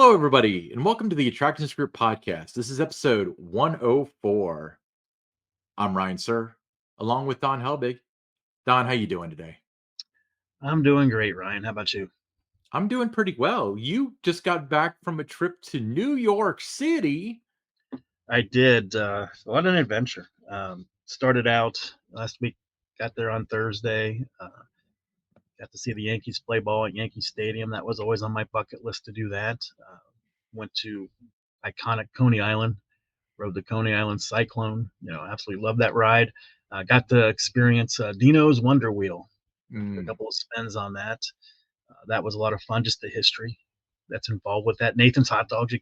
Hello, everybody, and welcome to the Attractions Group podcast. This is episode 104. I'm Ryan Sir, along with Don Helbig. Don, how you doing today? I'm doing great, Ryan. How about you? I'm doing pretty well. You just got back from a trip to New York City. I did. What an adventure. Started out last week, got there on Thursday, got to see the Yankees play ball at Yankee Stadium. That was always on my bucket list to do that. Went to iconic Coney Island, rode the Coney Island Cyclone. Absolutely loved that ride. Got to experience Dino's Wonder Wheel, a couple of spins on that. That was a lot of fun, just the history that's involved with that. Nathan's hot dogs,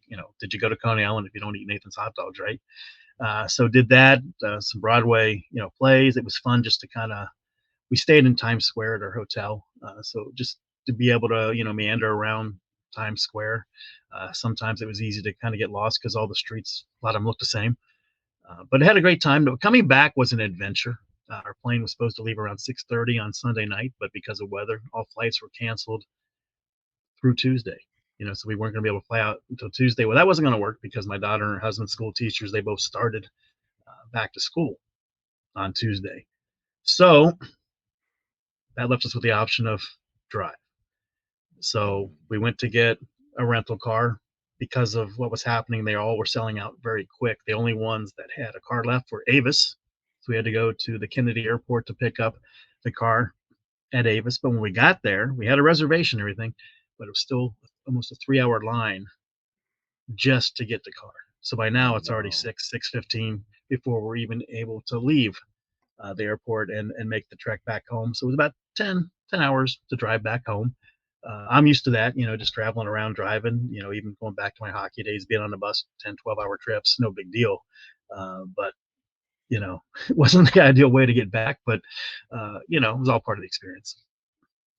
did you go to Coney Island if you don't eat Nathan's hot dogs, right? So did that, some Broadway, plays. It was fun just to we stayed in Times Square at our hotel. So just to be able to, meander around Times Square. Sometimes it was easy to kind of get lost because all the streets, a lot of them look the same. But I had a great time. Coming back was an adventure. Our plane was supposed to leave around 6:30 on Sunday night, but because of weather, all flights were canceled through Tuesday. So we weren't going to be able to fly out until Tuesday. Well, that wasn't going to work because my daughter and her husband, school teachers, they both started back to school on Tuesday. So that left us with the option of drive. So we went to get a rental car. Because of what was happening, they all were selling out very quick. The only ones that had a car left were Avis. So we had to go to the Kennedy Airport to pick up the car at Avis. But when we got there, we had a reservation and everything, but it was still almost a 3-hour line just to get the car. So by now it's already 6:15 before we're even able to leave the airport and make the trek back home. So it was about 10 hours to drive back home. I'm used to that, just traveling around driving, even going back to my hockey days, being on the bus, 10, 12-hour trips, no big deal. But, it wasn't the ideal way to get back, but, it was all part of the experience.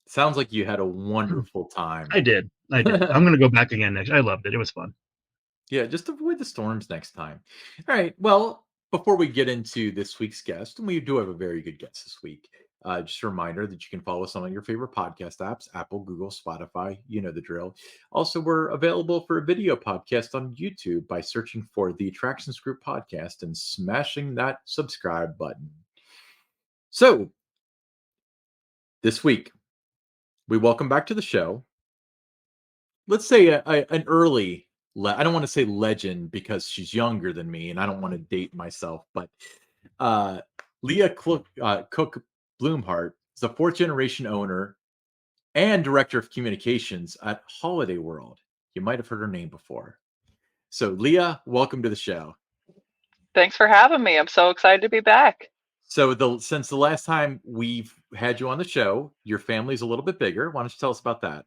Sounds like you had a wonderful time. I did. I'm going to go back again next. I loved it. It was fun. Yeah, just avoid the storms next time. All right. Well, before we get into this week's guest, and we do have a very good guest this week, just a reminder that you can follow us on your favorite podcast apps, Apple, Google, Spotify. You know the drill. Also, we're available for a video podcast on YouTube by searching for the Attractions Group podcast and smashing that subscribe button. So, this week, we welcome back to the show, let's say an early I don't want to say legend because she's younger than me and I don't want to date myself, but Leah Koch Bloomhart is a fourth generation owner and director of communications at Holiday World. You might have heard her name before. So Leah, welcome to the show. Thanks for having me. I'm so excited to be back. So since the last time we've had you on the show, your family's a little bit bigger. Why don't you tell us about that?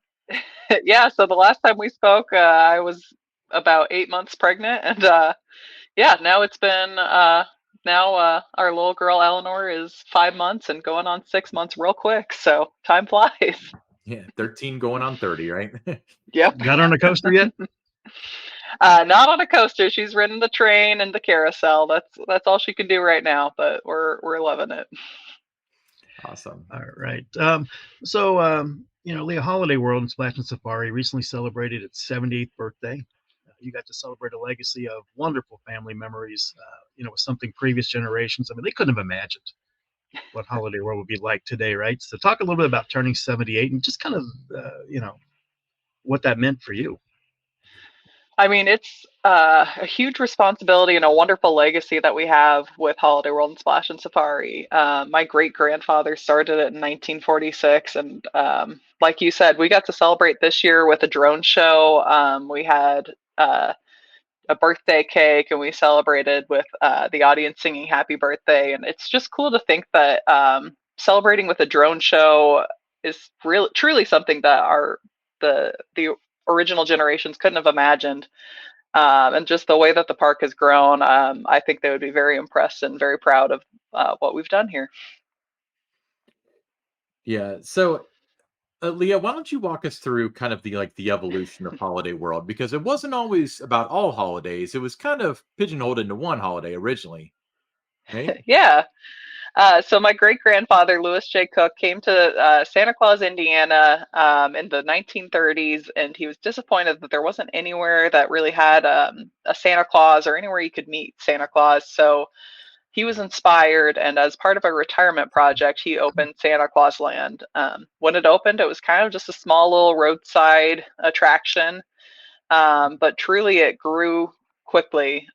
Yeah, so the last time we spoke, I was about 8 months pregnant, and now it's been our little girl Eleanor is 5 months and going on 6 months real quick. So time flies. Yeah, 13 going on 30, right? Yep. Got her on a coaster yet? Not on a coaster. She's ridden the train and the carousel. That's all she can do right now, but we're loving it. Awesome. All right. Leah, Holiday World and Splash and Safari recently celebrated its 78th birthday. You got to celebrate a legacy of wonderful family memories, with something previous generations. I mean, they couldn't have imagined what Holiday World would be like today, right? So talk a little bit about turning 78 and just kind of, what that meant for you. I mean, it's a huge responsibility and a wonderful legacy that we have with Holiday World and Splash and Safari. My great-grandfather started it in 1946, and like you said, we got to celebrate this year with a drone show. We had a birthday cake, and we celebrated with the audience singing happy birthday, and it's just cool to think that celebrating with a drone show is truly something that the original generations couldn't have imagined. And just the way that the park has grown, I think they would be very impressed and very proud of what we've done here. Yeah. So, Leah, why don't you walk us through kind of the evolution of Holiday World? Because it wasn't always about all holidays. It was kind of pigeonholed into one holiday originally, right? Yeah. So my great grandfather, Lewis J. Koch, came to Santa Claus, Indiana, in the 1930s, and he was disappointed that there wasn't anywhere that really had a Santa Claus or anywhere you could meet Santa Claus. So he was inspired, and as part of a retirement project, he opened Santa Claus Land. When it opened, it was kind of just a small little roadside attraction, but truly it grew quickly.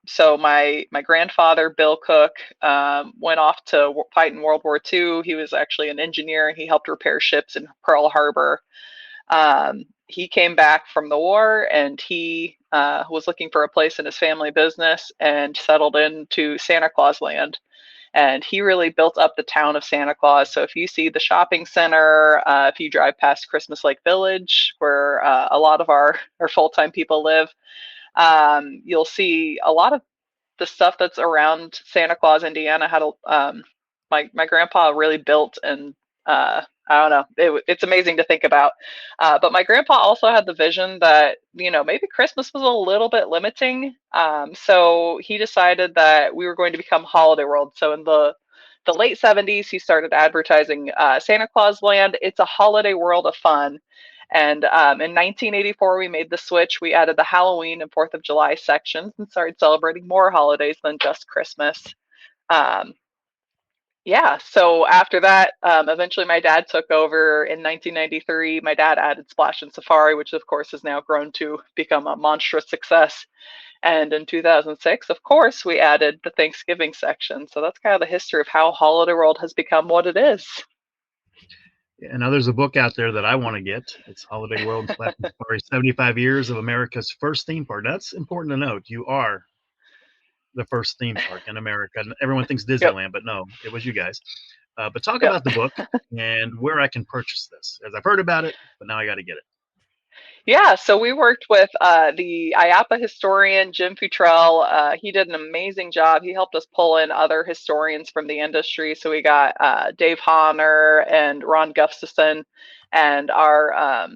So my grandfather, Bill Cook, went off to fight in World War II. He was actually an engineer, and he helped repair ships in Pearl Harbor. He came back from the war, and he was looking for a place in his family business and settled into Santa Claus Land. And he really built up the town of Santa Claus. So if you see the shopping center, if you drive past Christmas Lake Village, where a lot of our full-time people live, you'll see a lot of the stuff that's around Santa Claus, Indiana. Had a my grandpa really built, and I don't know, it's amazing to think about. But my grandpa also had the vision that maybe Christmas was a little bit limiting. So he decided that we were going to become Holiday World. So in the late 70s, he started advertising Santa Claus Land. It's a holiday world of fun. And in 1984, we made the switch. We added the Halloween and 4th of July sections and started celebrating more holidays than just Christmas. Um, yeah, so after that, eventually my dad took over in 1993. My dad added Splash and Safari, which of course has now grown to become a monstrous success. And in 2006, of course, we added the Thanksgiving section. So that's kind of the history of how Holiday World has become what it is. And now there's a book out there that I want to get. It's Holiday World and Splash and Safari, 75 Years of America's First Theme Park. That's important to note. You are the first theme park in America. Everyone thinks Disneyland, Yep. but no, it was you guys. But talk Yep. about the book and where I can purchase this, as I've heard about it, but now I got to get it. Yeah, so we worked with the IAPA historian, Jim Futrell. He did an amazing job. He helped us pull in other historians from the industry. So we got Dave Honor and Ron Gustafson, and our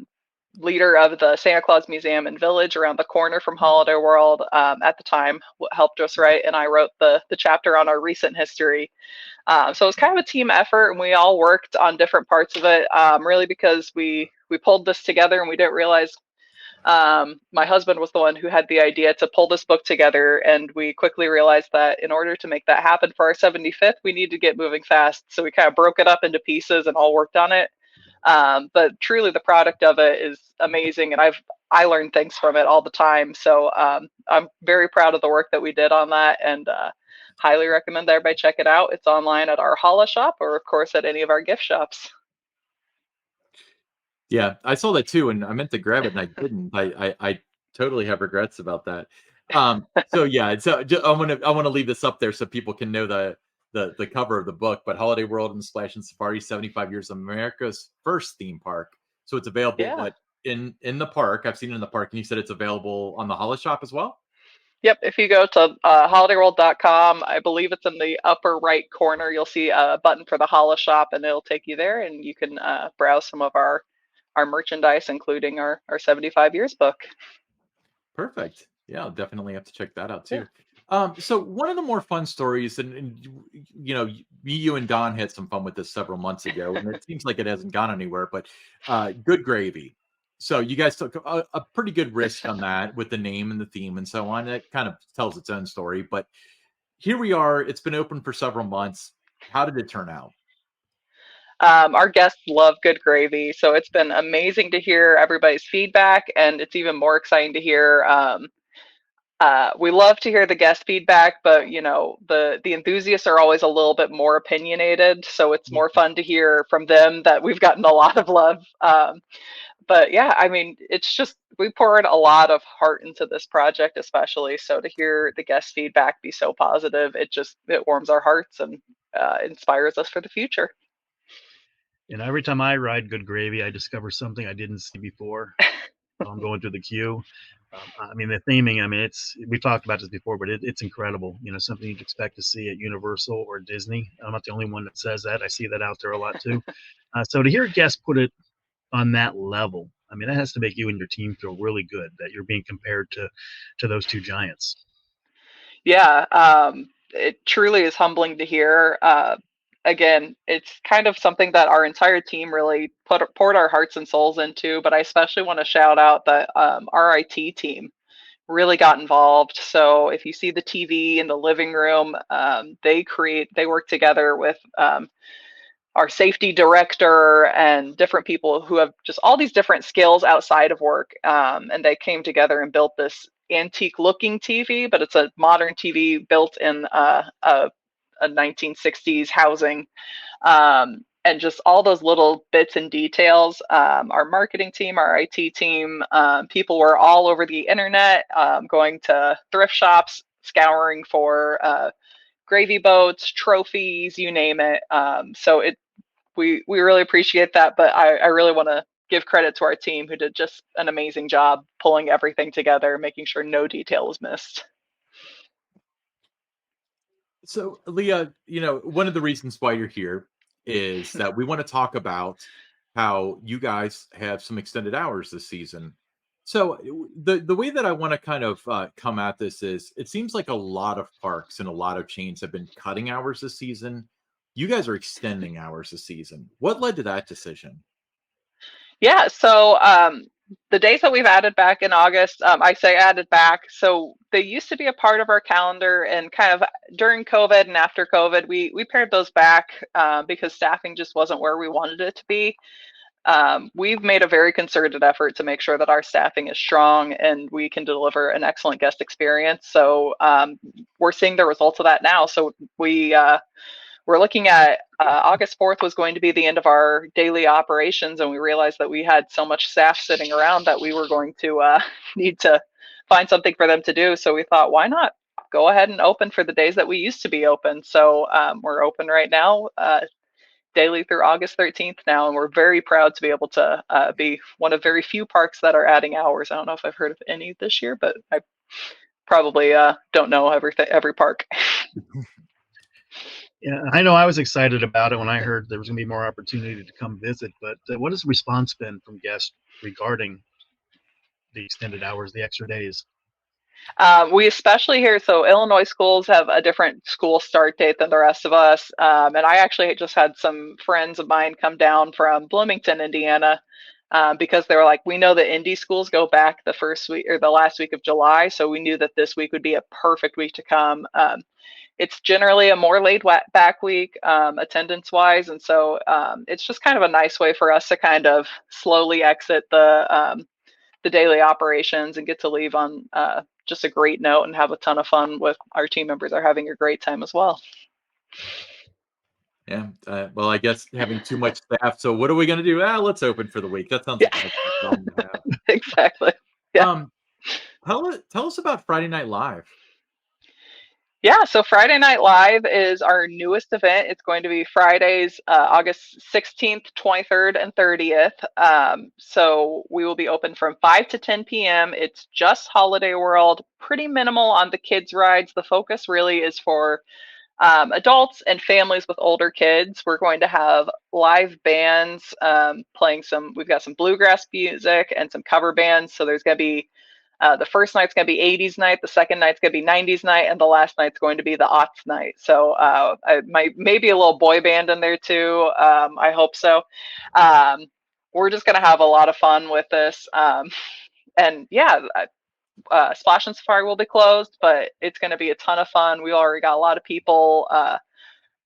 leader of the Santa Claus Museum and Village around the corner from Holiday World at the time helped us write, and I wrote the chapter on our recent history. So it was kind of a team effort, and we all worked on different parts of it, really because we pulled this together, and we didn't realize my husband was the one who had the idea to pull this book together, and we quickly realized that in order to make that happen for our 75th, we need to get moving fast. So we kind of broke it up into pieces and all worked on it. But truly, the product of it is amazing, and I learned things from it all the time. So I'm very proud of the work that we did on that, and highly recommend everybody check it out. It's online at our Holla shop, or of course at any of our gift shops. Yeah, I saw that too, and I meant to grab it and I didn't. I totally have regrets about that. So yeah, so I want to leave this up there so people can know the cover of the book. But Holiday World and Splash and Safari, 75 Years of America's First Theme Park. So it's available Yeah. what in the park. I've seen it in the park, and you said it's available on the Holla shop as well. Yep, if you go to holidayworld.com, I believe it's in the upper right corner, you'll see a button for the Holla shop, and it'll take you there, and you can browse some of our merchandise, including our 75 years book. Perfect. Yeah, I'll definitely have to check that out Yeah. too. So one of the more fun stories, and you and Don had some fun with this several months ago, and it seems like it hasn't gone anywhere. But Good Gravy. So you guys took a pretty good risk on that with the name and the theme and so on. That kind of tells its own story. But here we are. It's been open for several months. How did it turn out? Our guests love Good Gravy, so it's been amazing to hear everybody's feedback, and it's even more exciting to hear. We love to hear the guest feedback, but the enthusiasts are always a little bit more opinionated, so it's more fun to hear from them that we've gotten a lot of love. But yeah, I mean, it's just we poured a lot of heart into this project, especially. So to hear the guest feedback be so positive, it warms our hearts and inspires us for the future. And every time I ride Good Gravy, I discover something I didn't see before. So I'm going through the queue. I mean, the theming, I mean, we've talked about this before, but it's incredible. Something you'd expect to see at Universal or Disney. I'm not the only one that says that. I see that out there a lot too. So to hear guests put it on that level, I mean, that has to make you and your team feel really good that you're being compared to those two giants. Yeah. it truly is humbling to hear. Again, it's kind of something that our entire team really poured our hearts and souls into. But I especially want to shout out that our IT team really got involved. So if you see the TV in the living room, they work together with our safety director and different people who have just all these different skills outside of work. And they came together and built this antique looking TV, but it's a modern TV built in a 1960s housing. And just all those little bits and details. Our marketing team, our IT team, people were all over the internet, going to thrift shops, scouring for gravy boats, trophies, you name it. So we really appreciate that, but I really want to give credit to our team who did just an amazing job pulling everything together, making sure no detail was missed. So, Leah, one of the reasons why you're here is that we want to talk about how you guys have some extended hours this season. So, the way that I want to kind of come at this is, it seems like a lot of parks and a lot of chains have been cutting hours this season. You guys are extending hours this season. What led to that decision? Yeah, so the days that we've added back in August, I say added back. So they used to be a part of our calendar, and kind of during COVID and after COVID, we pared those back because staffing just wasn't where we wanted it to be. We've made a very concerted effort to make sure that our staffing is strong and we can deliver an excellent guest experience. So we're seeing the results of that now. So we're looking at August 4th was going to be the end of our daily operations, and we realized that we had so much staff sitting around that we were going to need to find something for them to do. So we thought, why not go ahead and open for the days that we used to be open? So we're open right now, daily through August 13th now, and we're very proud to be able to be one of very few parks that are adding hours. I don't know if I've heard of any this year, but I probably don't know every park. Yeah, I know I was excited about it when I heard there was going to be more opportunity to come visit. But what has the response been from guests regarding the extended hours, the extra days? We especially here, so Illinois schools have a different school start date than the rest of us. And I actually just had some friends of mine come down from Bloomington, Indiana, because they were like, we know that Indy schools go back the first week or the last week of July. So we knew that this week would be a perfect week to come. It's generally a more laid back week, attendance wise. And so it's just kind of a nice way for us to kind of slowly exit the daily operations and get to leave on just a great note and have a ton of fun with our team members are having a great time as well. Yeah. Well, I guess having too much staff. So what are we going to do? Let's open for the week. That sounds Yeah, like a problem to have. exactly. Yeah. Tell us about Friday Night Live. Yeah, so Friday Night Live is our newest event. It's going to be Fridays, August 16th, 23rd, and 30th. So we will be open from 5 to 10 p.m. It's just Holiday World, pretty minimal on the kids' rides. The focus really is for adults and families with older kids. We're going to have live bands playing we've got some bluegrass music and some cover bands. So there's going to be the first night's going to be 80s night, the second night's going to be 90s night, and the last night's going to be the aughts night. So maybe a little boy band in there too. I hope so. We're just going to have a lot of fun with this. And yeah, Splash and Safari will be closed, but it's going to be a ton of fun. We already got a lot of people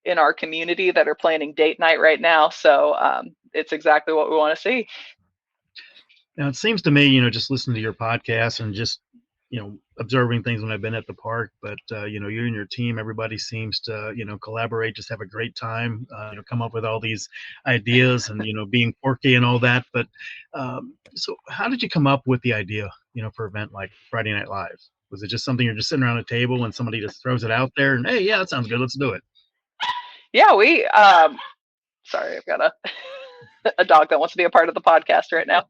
in our community that are planning date night right now. So it's exactly what we want to see. Now, it seems to me, just listening to your podcast and just, observing things when I've been at the park, but, you and your team, everybody seems to, collaborate, just have a great time, come up with all these ideas and, being quirky and all that. But so how did you come up with the idea, for an event like Friday Night Live? Was it just something you're just sitting around a table and somebody just throws it out there and, hey, yeah, that sounds good, let's do it? Yeah, sorry, I've got a dog that wants to be a part of the podcast right now.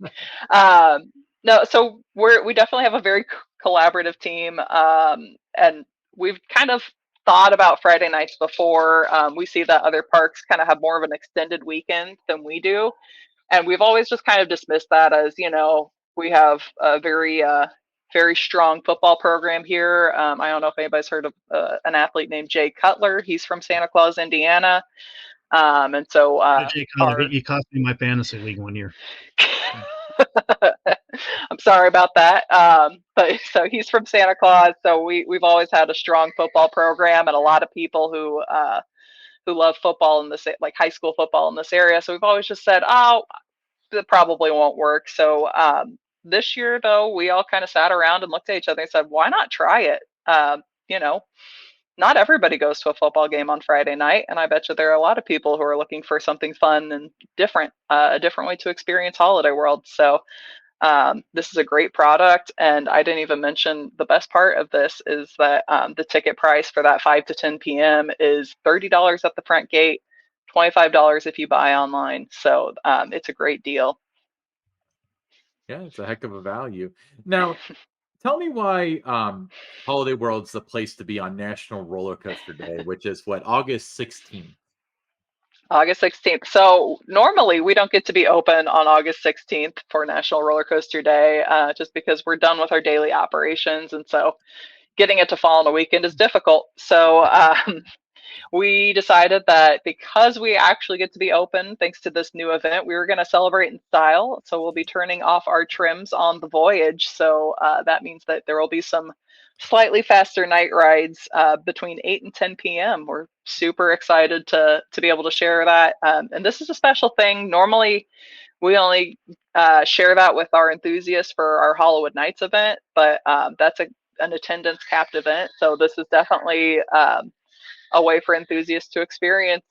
No, so we definitely have a very collaborative team, and we've kind of thought about Friday nights before. We see that other parks kind of have more of an extended weekend than we do, and we've always just kind of dismissed that as we have a very very strong football program here. I don't know if anybody's heard of an athlete named Jay Cutler. He's from Santa Claus, Indiana. And so Jay Cutler, he cost me my fantasy league one year. I'm sorry about that. But so he's from Santa Claus. So we've always had a strong football program, and a lot of people who love football in this, like high school football in this area. So we've always just said, oh, it probably won't work. So this year, though, we all kind of sat around and looked at each other and said, why not try it? You know, not everybody goes to a football game on Friday night, and I bet you there are a lot of people who are looking for something fun and different, a different way to experience Holiday World. So this is a great product, and I didn't even mention the best part of this is that the ticket price for that 5 to 10 p.m. is $30 at the front gate, $25 if you buy online. So it's a great deal. Yeah, it's a heck of a value. Now, tell me why Holiday World's the place to be on National Roller Coaster Day, which is what, August 16th? August 16th. So normally we don't get to be open on August 16th for National Roller Coaster Day, just because we're done with our daily operations. And so getting it to fall on a weekend is difficult. So we decided that because we actually get to be open thanks to this new event, we were going to celebrate in style. So we'll be turning off our trims on the voyage. So that means that there will be some slightly faster night rides between 8 and 10 p.m. We're super excited to be able to share that. And this is a special thing. Normally, we only share that with our enthusiasts for our Hollywood Nights event, but that's an attendance capped event. So this is definitely a way for enthusiasts to experience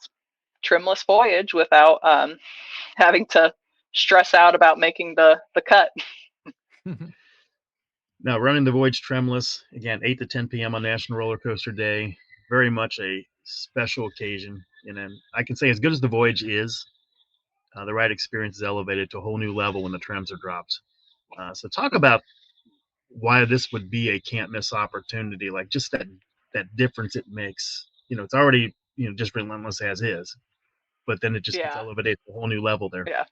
trimless voyage without having to stress out about making the cut. Now, running the voyage trimless, again, 8 to 10 p.m. on National Roller Coaster Day, very much a special occasion. And then I can say, as good as the voyage is, the ride experience is elevated to a whole new level when the trims are dropped. So talk about why this would be a can't miss opportunity, like just that difference it makes. You know, it's already, just relentless as is, but then it just gets Yeah. elevated to a whole new level there. Yeah.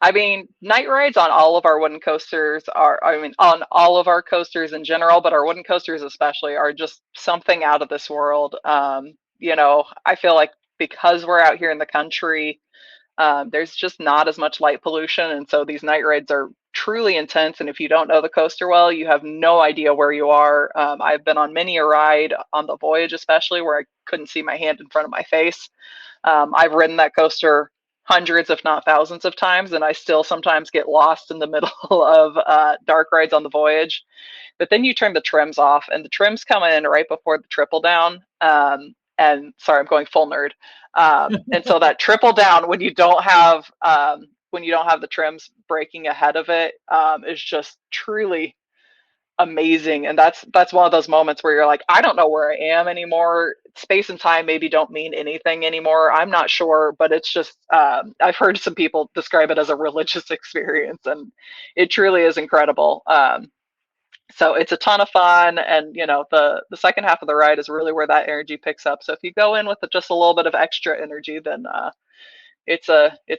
I mean, night rides on all of our wooden coasters on all of our coasters in general, but our wooden coasters especially are just something out of this world. I feel like because we're out here in the country, there's just not as much light pollution. And so these night rides are truly intense. And if you don't know the coaster well, you have no idea where you are. I've been on many a ride on the voyage, especially where I couldn't see my hand in front of my face. I've ridden that coaster hundreds, if not thousands of times, and I still sometimes get lost in the middle of dark rides on the voyage. But then you turn the trims off, and the trims come in right before the triple down. And sorry, I'm going full nerd. And so that triple down, when you don't have the trims breaking ahead of it, is just truly amazing. And that's one of those moments where you're like, I don't know where I am anymore. Space and time maybe don't mean anything anymore. I'm not sure, but it's just I've heard some people describe it as a religious experience, and it truly is incredible. So it's a ton of fun, and the second half of the ride is really where that energy picks up. So if you go in with just a little bit of extra energy, then it's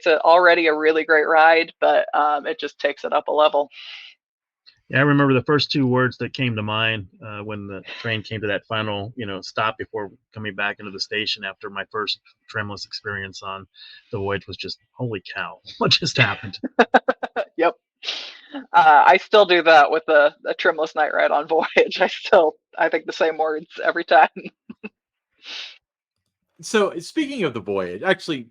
already a really great ride, but it just takes it up a level. Yeah, I remember the first two words that came to mind when the train came to that final, stop before coming back into the station after my first trimless experience on the voyage was just, holy cow, what just happened? Yep. I still do that with a trimless night ride on voyage. I think the same words every time. So speaking of the voyage, actually,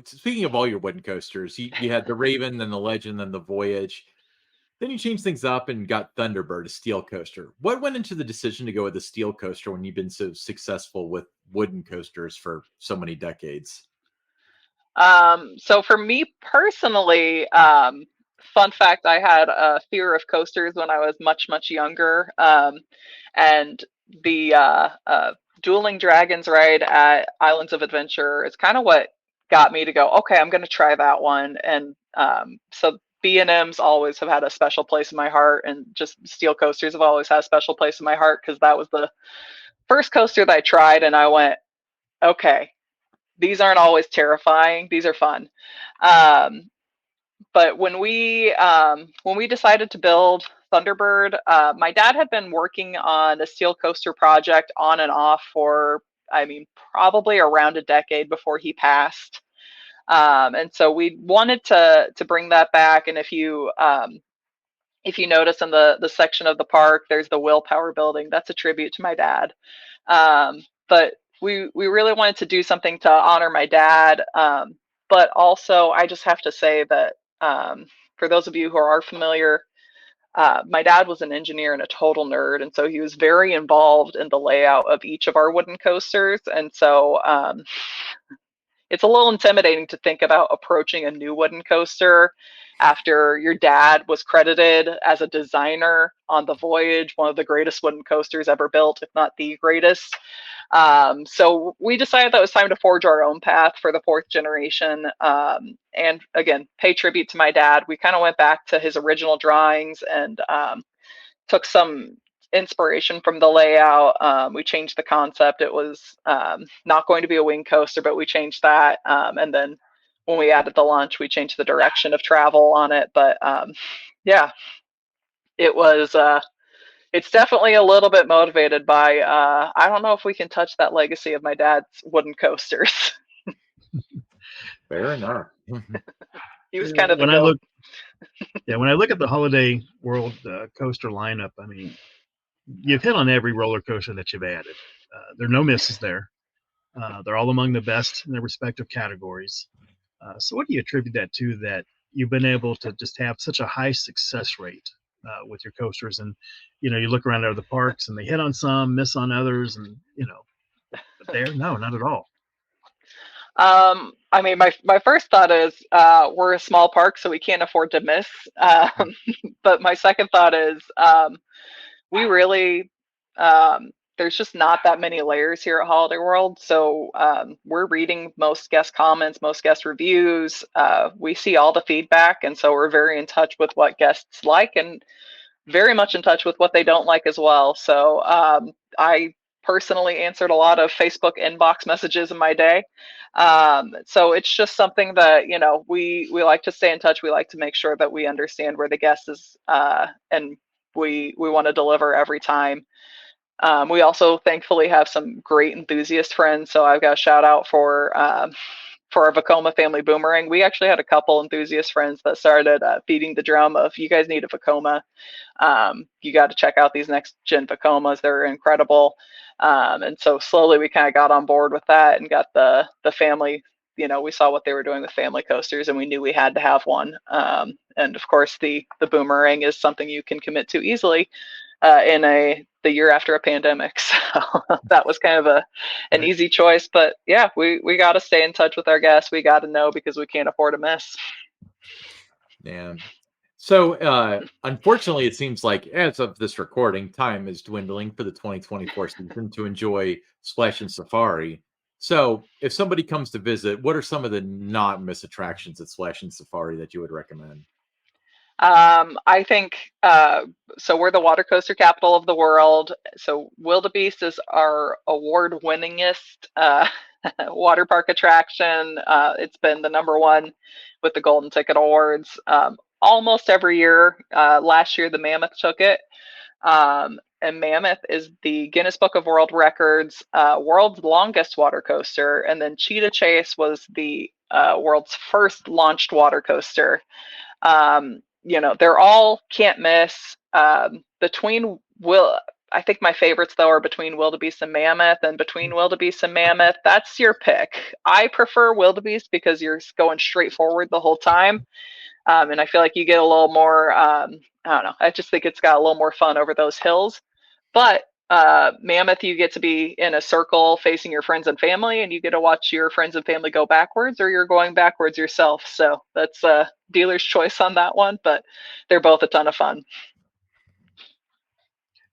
speaking of all your wooden coasters, you had the Raven, then the Legend, then the Voyage. Then you changed things up and got Thunderbird, a steel coaster. What went into the decision to go with a steel coaster when you've been so successful with wooden coasters for so many decades? So for me personally, fun fact, I had a fear of coasters when I was much, much younger. And the Dueling Dragons ride at Islands of Adventure is kind of what got me to go, okay, I'm going to try that one. And so B&Ms always have had a special place in my heart, and just steel coasters have always had a special place in my heart because that was the first coaster that I tried, and I went, okay, these aren't always terrifying. These are fun. But when we decided to build Thunderbird. My dad had been working on a steel coaster project on and off for, I mean, probably around a decade before he passed. And so we wanted to bring that back. And if you notice in the section of the park, there's the Willpower building. That's a tribute to my dad. But we really wanted to do something to honor my dad. But also, I just have to say that for those of you who are familiar, my dad was an engineer and a total nerd, and so he was very involved in the layout of each of our wooden coasters. And so it's a little intimidating to think about approaching a new wooden coaster after your dad was credited as a designer on the Voyage, one of the greatest wooden coasters ever built, if not the greatest. So we decided that it was time to forge our own path for the fourth generation. And again, pay tribute to my dad. We kind of went back to his original drawings and took some inspiration from the layout. We changed the concept. It was not going to be a wing coaster, but we changed that. And then when we added the launch, we changed the direction of travel on it. But yeah, it was. It's definitely a little bit motivated by. I don't know if we can touch that legacy of my dad's wooden coasters. Fair enough. He was kind of the when I goat. when I look at the Holiday World coaster lineup, I mean, you've hit on every roller coaster that you've added. There are no misses there. They're all among the best in their respective categories. So what do you attribute that to, that you've been able to just have such a high success rate with your coasters? And, you look around other parks and they hit on some, miss on others, and, but there, no, not at all. I mean, my first thought is we're a small park, so we can't afford to miss. But my second thought is we really there's just not that many layers here at Holiday World. So we're reading most guest comments, most guest reviews. We see all the feedback, and so we're very in touch with what guests like and very much in touch with what they don't like as well. So I personally answered a lot of Facebook inbox messages in my day. So it's just something that, we like to stay in touch. We like to make sure that we understand where the guest is, and we want to deliver every time. We also thankfully have some great enthusiast friends. So I've got a shout out for our Vekoma family boomerang. We actually had a couple enthusiast friends that started feeding the drum of, you guys need a Vekoma. You got to check out these next gen Vekomas. They're incredible. And so slowly we kind of got on board with that and got the family, we saw what they were doing with family coasters and we knew we had to have one. And of course the boomerang is something you can commit to easily in the year after a pandemic. So that was kind of an easy choice, but yeah, we got to stay in touch with our guests. We got to know because we can't afford to miss. Yeah. So, unfortunately, it seems like as of this recording, time is dwindling for the 2024 season to enjoy Splash and Safari. So, if somebody comes to visit, what are some of the not miss attractions at Splash and Safari that you would recommend? I think so. We're the water coaster capital of the world. So Wildebeest is our award-winningest water park attraction. It's been the number one with the Golden Ticket Awards almost every year. Last year, the Mammoth took it. And Mammoth is the Guinness Book of World Records world's longest water coaster. And then Cheetah Chase was the world's first launched water coaster. They're all can't miss. I think my favorites though are between Wildebeest and Mammoth, and between Wildebeest and Mammoth, that's your pick. I prefer Wildebeest because you're going straight forward the whole time. And I feel like you get a little more, I don't know, I just think it's got a little more fun over those hills. But Mammoth, you get to be in a circle facing your friends and family, and you get to watch your friends and family go backwards, or you're going backwards yourself. So that's a dealer's choice on that one, but they're both a ton of fun.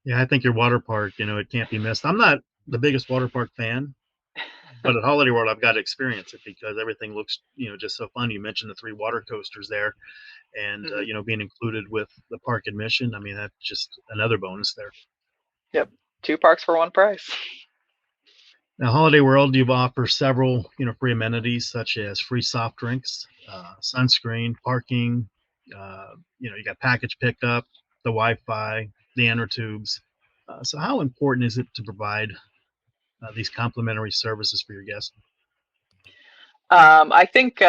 Yeah, I think your water park, it can't be missed. I'm not the biggest water park fan, but at Holiday World, I've got to experience it because everything looks, just so fun. You mentioned the 3 water coasters there, and being included with the park admission. I mean, that's just another bonus there. Yep, 2 parks for 1 price. Now, Holiday World, you offer several, free amenities such as free soft drinks, sunscreen, parking. You got package pickup, the Wi-Fi, the inner tubes. So how important is it to provide these complimentary services for your guests? I think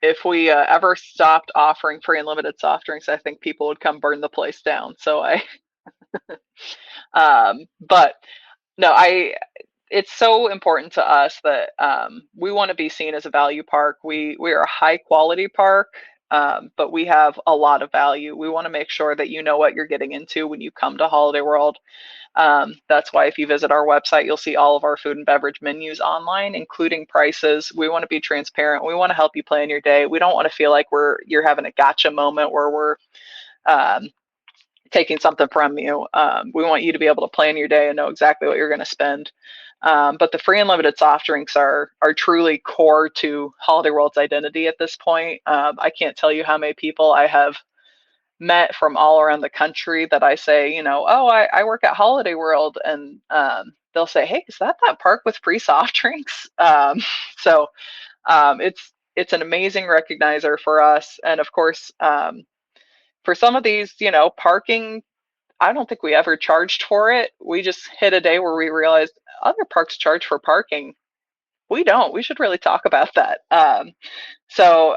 if we ever stopped offering free and limited soft drinks, I think people would come burn the place down. So but no, it's so important to us that we want to be seen as a value park. We are a high quality park, but we have a lot of value. We want to make sure that you know what you're getting into when you come to Holiday World. That's why if you visit our website, you'll see all of our food and beverage menus online, including prices. We want to be transparent. We want to help you plan your day. We don't want to feel like you're having a gotcha moment where we're um, taking something from you. We want you to be able to plan your day and know exactly what you're going to spend. But the free and limited soft drinks are truly core to Holiday World's identity at this point. I can't tell you how many people I have met from all around the country that I say, oh, I work at Holiday World, and they'll say, hey, is that park with free soft drinks? So it's an amazing recognizer for us, and of course, for some of these, parking. I don't think we ever charged for it. We just hit a day where we realized other parks charge for parking. We don't. We should really talk about that. So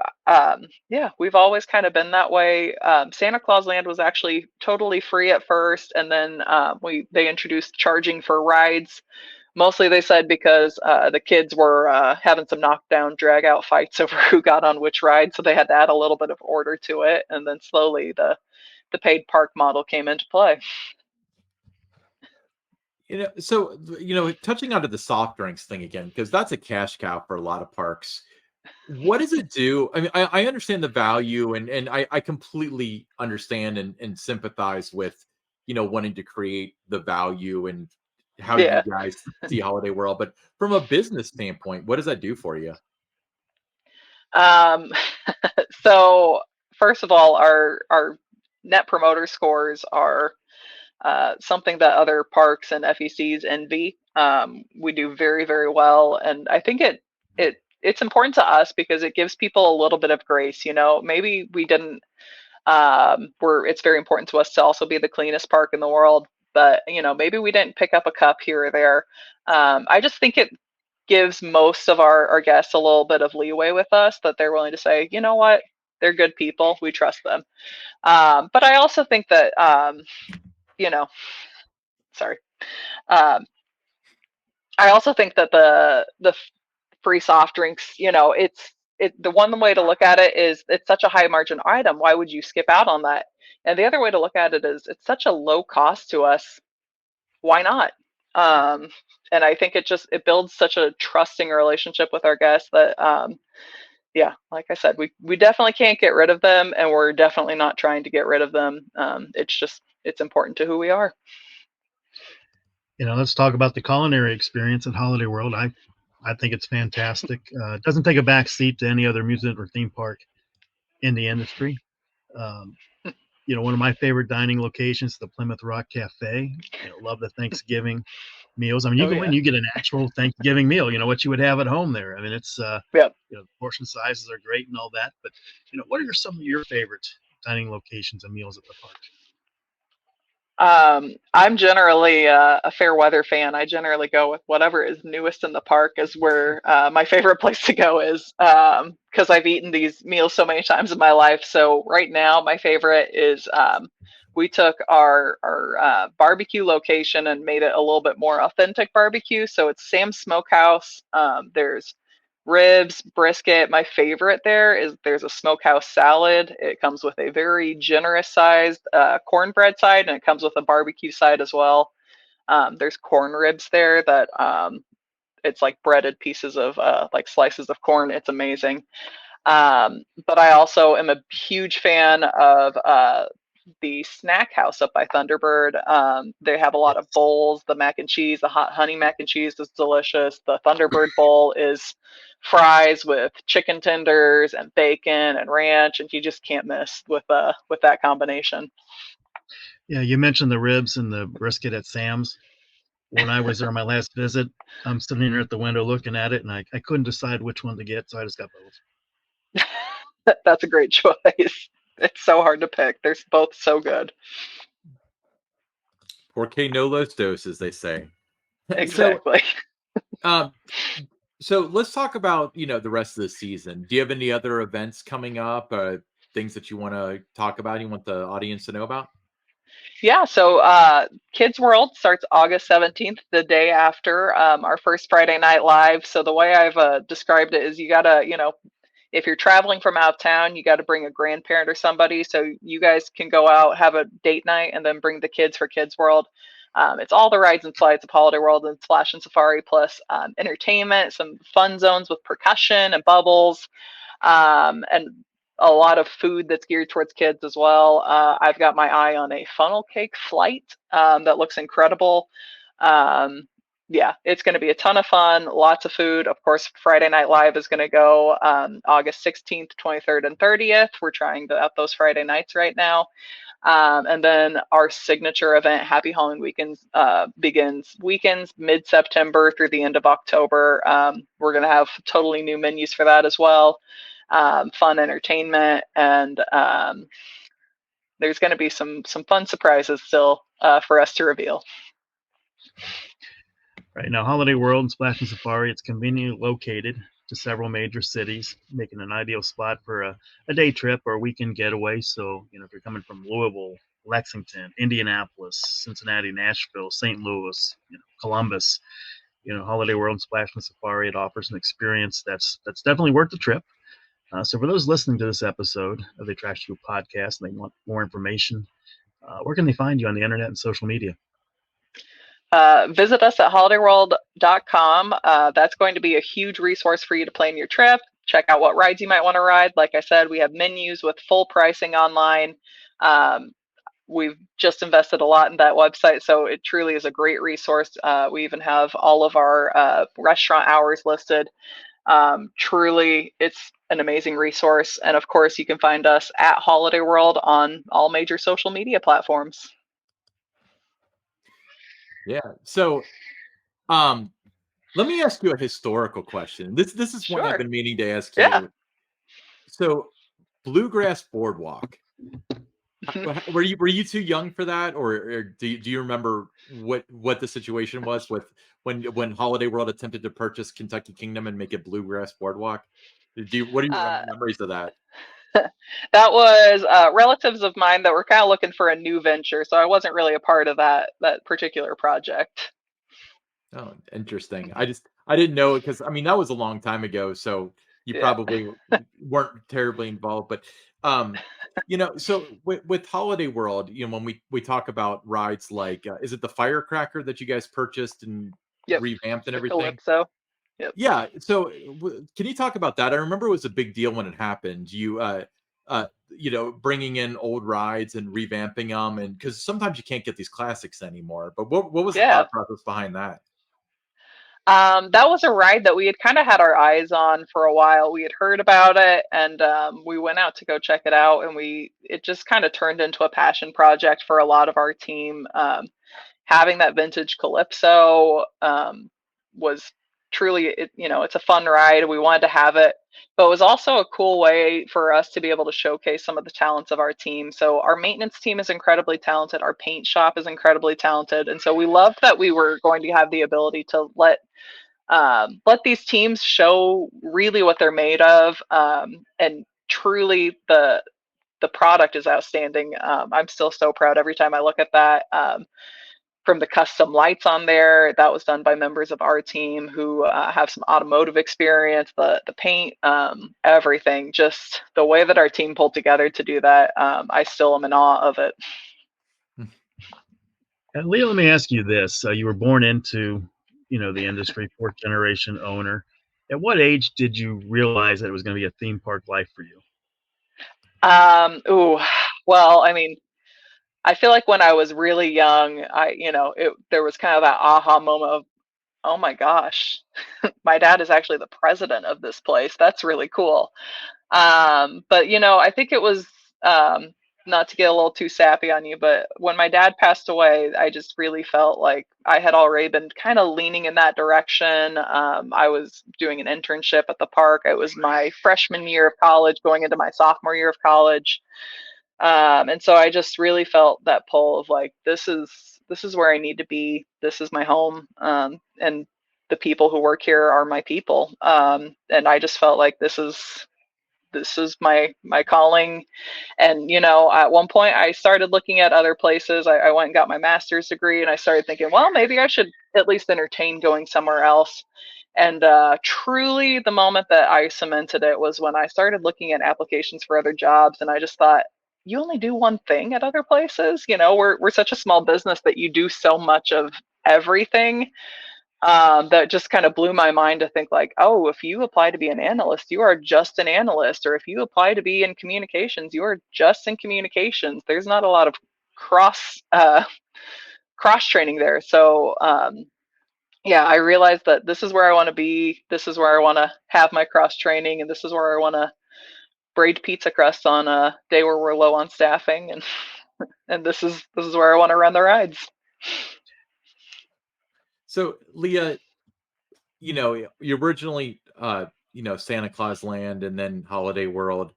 yeah, we've always kind of been that way. Santa Claus Land was actually totally free at first, and then they introduced charging for rides. Mostly, they said because the kids were having some knockdown, drag out fights over who got on which ride, so they had to add a little bit of order to it, and then slowly the paid park model came into play. So touching onto the soft drinks thing again, because that's a cash cow for a lot of parks. What does it do? I mean, I understand the value, and I completely understand and sympathize with wanting to create the value and how you Yeah. guys see Holiday World. But from a business standpoint, what does that do for you? Um, so first of all, our net promoter scores are something that other parks and FECs envy. We do very, very well, and I think it's important to us because it gives people a little bit of grace. Maybe we didn't. It's very important to us to also be the cleanest park in the world, but maybe we didn't pick up a cup here or there. I just think it gives most of our guests a little bit of leeway with us, that they're willing to say, you know what, they're good people, we trust them. But I also think that you know sorry. Um, I also think that the free soft drinks, the one way to look at it is it's such a high margin item. Why would you skip out on that? And the other way to look at it is it's such a low cost to us. Why not? Um, and I think it builds such a trusting relationship with our guests that yeah, like I said, we definitely can't get rid of them, and we're definitely not trying to get rid of them. It's important to who we are. Let's talk about the culinary experience at Holiday World. I think it's fantastic. It doesn't take a back seat to any other amusement or theme park in the industry. Um, one of my favorite dining locations is the Plymouth Rock Cafe. Love the Thanksgiving meals. I mean, you Oh go in, yeah. you get an actual Thanksgiving meal. What you would have at home there. I mean, it's Yep. the portion sizes are great and all that. But what are some of your favorite dining locations and meals at the park? I'm generally a fair weather fan. I generally go with whatever is newest in the park is where my favorite place to go is, because I've eaten these meals so many times in my life. So right now, my favorite is we took our barbecue location and made it a little bit more authentic barbecue. So it's Sam's Smokehouse. There's ribs, brisket. My favorite there's a smokehouse salad. It comes with a very generous sized cornbread side, and it comes with a barbecue side as well. There's corn ribs there that it's like breaded pieces of like slices of corn. It's amazing. But I also am a huge fan of the snack house up by Thunderbird. They have a lot of bowls. The mac and cheese, the hot honey mac and cheese is delicious. The Thunderbird bowl is fries with chicken tenders and bacon and ranch, and you just can't miss with that combination. Yeah, you mentioned the ribs and the brisket at Sam's. When I was there on my last visit, I'm sitting there at the window looking at it, and I couldn't decide which one to get, so I just got both. That's a great choice. It's so hard to pick. They're both so good. Porque no los dos, as they say. So, Exactly. um, so let's talk about the rest of the season. Do you have any other events coming up? Things that you want to talk about? You want the audience to know about? Yeah, so Kids World starts August 17th, the day after our first Friday Night Live. So the way I've described it is you gotta, if you're traveling from out of town, you got to bring a grandparent or somebody so you guys can go out, have a date night, and then bring the kids for Kids World. It's all the rides and slides of Holiday World and Splash and Safari, plus entertainment, some fun zones with percussion and bubbles, and a lot of food that's geared towards kids as well. I've got my eye on a funnel cake flight that looks incredible. Um, yeah, it's going to be a ton of fun, lots of food. Of course, Friday Night Live is going to go August 16th, 23rd, and 30th. We're trying out those Friday nights right now. And then our signature event, Happy Halloween Weekends, begins weekends mid-September through the end of October. We're going to have totally new menus for that as well. Fun entertainment, and there's going to be some fun surprises still for us to reveal. Right now, Holiday World and Splash and Safari, it's conveniently located to several major cities, making an ideal spot for a day trip or a weekend getaway. So, if you're coming from Louisville, Lexington, Indianapolis, Cincinnati, Nashville, St. Louis, Columbus, Holiday World and Splash and Safari, it offers an experience that's definitely worth the trip. So for those listening to this episode of the Trash You podcast and they want more information, where can they find you on the internet and social media? Visit us at holidayworld.com. That's going to be a huge resource for you to plan your trip. Check out what rides you might want to ride. Like I said, we have menus with full pricing online. We've just invested a lot in that website, so it truly is a great resource. We even have all of our restaurant hours listed. Truly, it's an amazing resource. And of course, you can find us at Holiday World on all major social media platforms. Yeah. So, um, let me ask you a historical question. This is one I've Sure. been meaning to ask Yeah. you. So, Bluegrass Boardwalk. Were you too young for that, or do you remember what the situation was with when Holiday World attempted to purchase Kentucky Kingdom and make it Bluegrass Boardwalk? What are your Uh, memories of that? that was relatives of mine that were kind of looking for a new venture, so I wasn't really a part of that particular project. Oh, interesting. I didn't know it because I mean that was a long time ago, so you Yeah. probably weren't terribly involved. But so with Holiday World, when we talk about rides like is it the Firecracker that you guys purchased and Yep. revamped and The everything? Calypso. Yep. Yeah. So can you talk about that? I remember it was a big deal when it happened. Bringing in old rides and revamping them, and because sometimes you can't get these classics anymore. But what was the Yeah. thought process behind that? That was a ride that we had kind of had our eyes on for a while. We had heard about it, and we went out to go check it out, and it just kind of turned into a passion project for a lot of our team. Having that vintage Calypso was truly, it's a fun ride. We wanted to have it, but it was also a cool way for us to be able to showcase some of the talents of our team. So our maintenance team is incredibly talented. Our paint shop is incredibly talented. And so we loved that we were going to have the ability to let these teams show really what they're made of. And truly the product is outstanding. I'm still so proud every time I look at that. From the custom lights on there, that was done by members of our team who have some automotive experience. The paint, everything, just the way that our team pulled together to do that. I still am in awe of it. Leah, let me ask you this: you were born into, the industry, fourth generation owner. At what age did you realize that it was going to be a theme park life for you? Ooh, well, I mean, I feel like when I was really young, there was kind of that aha moment of, oh my gosh, my dad is actually the president of this place. That's really cool. But I think it was not to get a little too sappy on you, but when my dad passed away, I just really felt like I had already been kind of leaning in that direction. I was doing an internship at the park. It was my freshman year of college, going into my sophomore year of college. And so I just really felt that pull of like, this is where I need to be. This is my home. And the people who work here are my people. And I just felt like this is my calling. And at one point I started looking at other places. I went and got my master's degree, and I started thinking, well, maybe I should at least entertain going somewhere else. And truly the moment that I cemented it was when I started looking at applications for other jobs, and I just thought, you only do one thing at other places. We're such a small business that you do so much of everything. That just kind of blew my mind to think like, oh, if you apply to be an analyst, you are just an analyst, or if you apply to be in communications, you are just in communications. There's not a lot of cross training there. So yeah, I realized that this is where I want to be. This is where I want to have my cross training, and this is where I want to braid pizza crusts on a day where we're low on staffing, and this is where I want to run the rides. So, Leah, you originally, Santa Claus Land and then Holiday World.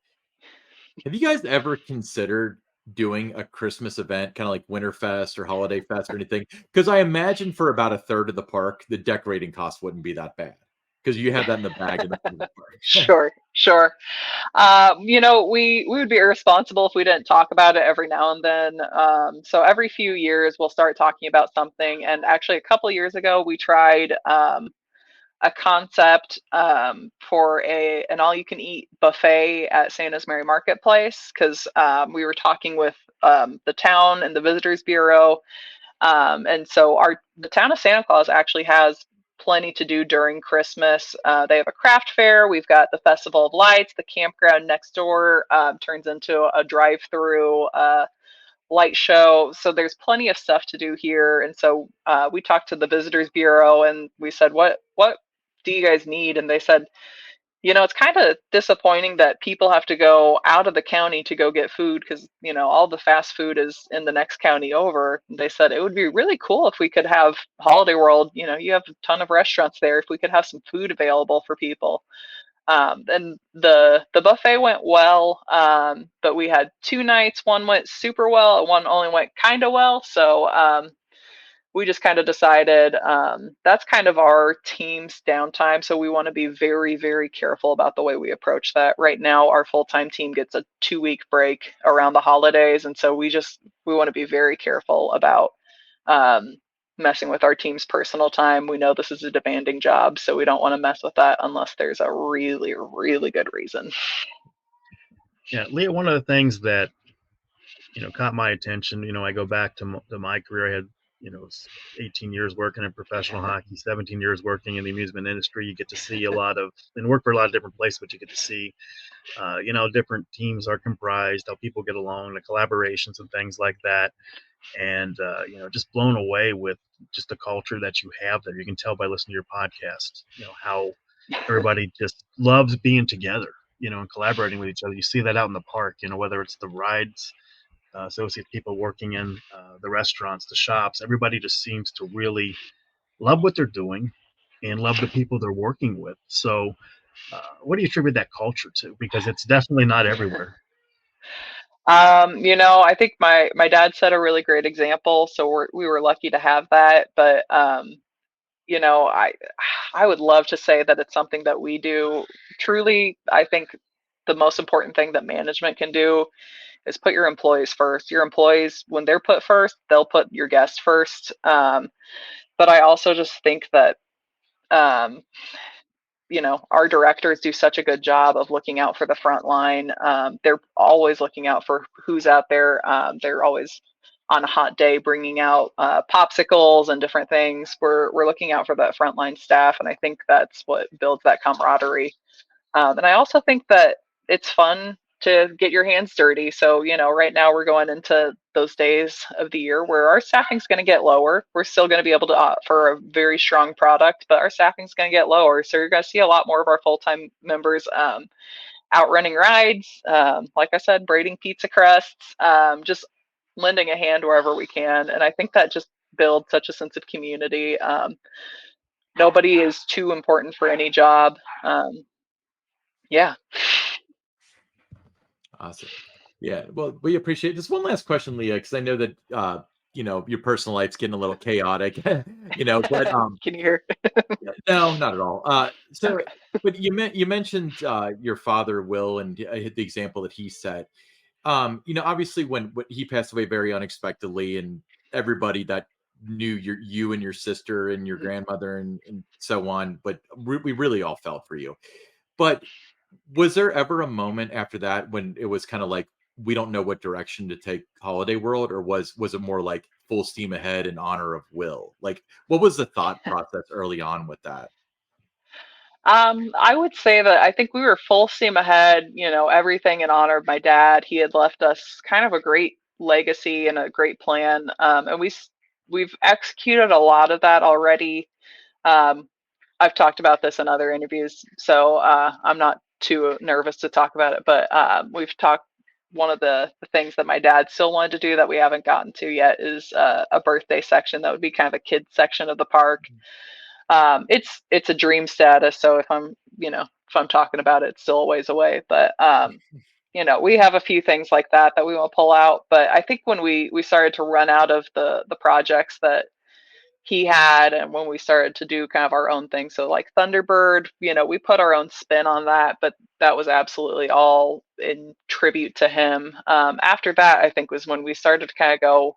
Have you guys ever considered doing a Christmas event, kind of like Winterfest or Holiday Fest or anything? Because I imagine for about a third of the park, the decorating cost wouldn't be that bad because you have that in the bag in the front of the park. Sure. We would be irresponsible if we didn't talk about it every now and then. So every few years we'll start talking about something. And actually, a couple of years ago, we tried a concept for an all-you-can-eat buffet at Santa's Merry Marketplace, because we were talking with the town and the Visitors Bureau, and so the town of Santa Claus actually has plenty to do during Christmas. They have a craft fair. We've got the Festival of Lights. The campground next door turns into a drive-through light show. So there's plenty of stuff to do here. And so we talked to the Visitors Bureau, and we said, what do you guys need? And they said, it's kind of disappointing that people have to go out of the county to go get food because, all the fast food is in the next county over. They said it would be really cool if we could have Holiday World. You have a ton of restaurants there. If we could have some food available for people. And the buffet went well, but we had 2 nights. One went super well, and one only went kind of well. So we just kind of decided that's kind of our team's downtime. So we want to be very, very careful about the way we approach that. Right now, our full-time team gets a 2-week break around the holidays. And so we want to be very careful about messing with our team's personal time. We know this is a demanding job, so we don't want to mess with that unless there's a really, really good reason. Yeah, Leah, one of the things that, caught my attention, I go back to my career. I had 18 years working in professional hockey, 17 years working in the amusement industry. You get to see and work for a lot of different places, but you get to see, different teams are comprised, how people get along, the collaborations and things like that. And, just blown away with just the culture that you have there. You can tell by listening to your podcast, how everybody just loves being together, and collaborating with each other. You see that out in the park, whether it's the rides, associate people working in the restaurants, the shops. Everybody just seems to really love what they're doing and love the people they're working with. So what do you attribute that culture to? Because it's definitely not everywhere. I think my dad set a really great example, so we were lucky to have that. But I would love to say that it's something that we do. Truly, I think the most important thing that management can do is put your employees first. Your employees, when they're put first, they'll put your guests first. But I also just think that um, our directors do such a good job of looking out for the front line. They're always looking out for who's out there. They're always on a hot day bringing out popsicles and different things. We're looking out for that frontline staff, and I think that's what builds that camaraderie. And I also think that it's fun to get your hands dirty. So, right now we're going into those days of the year where our staffing's going to get lower. We're still going to be able to offer a very strong product, but our staffing's going to get lower. So you're going to see a lot more of our full-time members out running rides. Like I said, braiding pizza crusts, just lending a hand wherever we can. And I think that just builds such a sense of community. Nobody is too important for any job. Yeah. Awesome. Yeah, well, we appreciate just one last question, Leah, because I know that your personal life's getting a little chaotic, but Can you hear? no, not at all. So, Okay. but you mentioned your father Will and the example that he set. Obviously when he passed away very unexpectedly, and everybody that knew you and your sister and your grandmother and so on, but we really all felt for you. But was there ever a moment after that when it was kind of like we don't know what direction to take Holiday World, or was it more like full steam ahead in honor of Will? Like, what was the thought process early on with that? I would say that I think we were full steam ahead, everything in honor of my dad. He had left us kind of a great legacy and a great plan. And we've executed a lot of that already. Um, I've talked about this in other interviews, so I'm not too nervous to talk about it. But we've talked. One of the things that my dad still wanted to do that we haven't gotten to yet is a birthday section that would be kind of a kids section of the park. It's a dream status, so if I'm talking about it, it's still a ways away. But we have a few things like that we want to pull out. But I think when we started to run out of the projects that he had, and when we started to do kind of our own thing, so like Thunderbird, we put our own spin on that, but that was absolutely all in tribute to him. After that, I think was when we started to kind of go,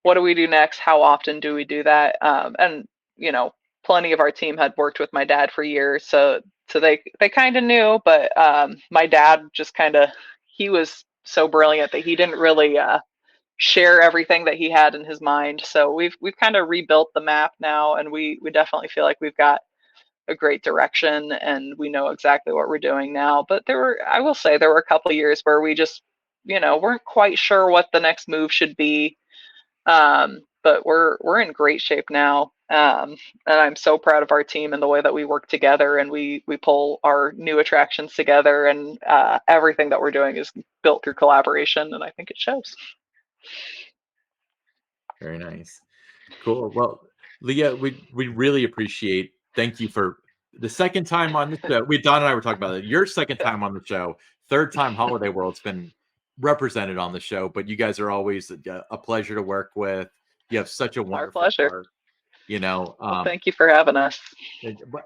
what do we do next? How often do we do that? And plenty of our team had worked with my dad for years, so they kind of knew. But my dad just kind of, he was so brilliant that he didn't really share everything that he had in his mind. So we've kind of rebuilt the map now, and we definitely feel like we've got a great direction, and we know exactly what we're doing now. But I will say, there were a couple of years where we just weren't quite sure what the next move should be. But we're in great shape now. And I'm so proud of our team and the way that we work together, and we pull our new attractions together, and everything that we're doing is built through collaboration, and I think it shows. Very nice. Cool. Well, Leah, we really appreciate. Thank you for the second time on the show. Don and I were talking about it. Your second time on the show, third time Holiday World's been represented on the show, but you guys are always a pleasure to work with. You have such a Our wonderful pleasure. heart. Well, thank you for having us.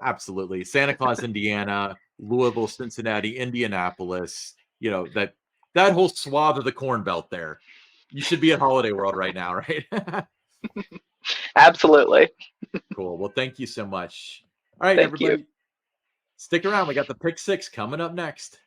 Absolutely. Santa Claus, Indiana, Louisville, Cincinnati, Indianapolis, that whole swath of the Corn Belt there. You should be at Holiday World right now, right? Absolutely. Cool. Well, thank you so much. All right, Thank you. everybody, stick around. We got the pick six coming up next.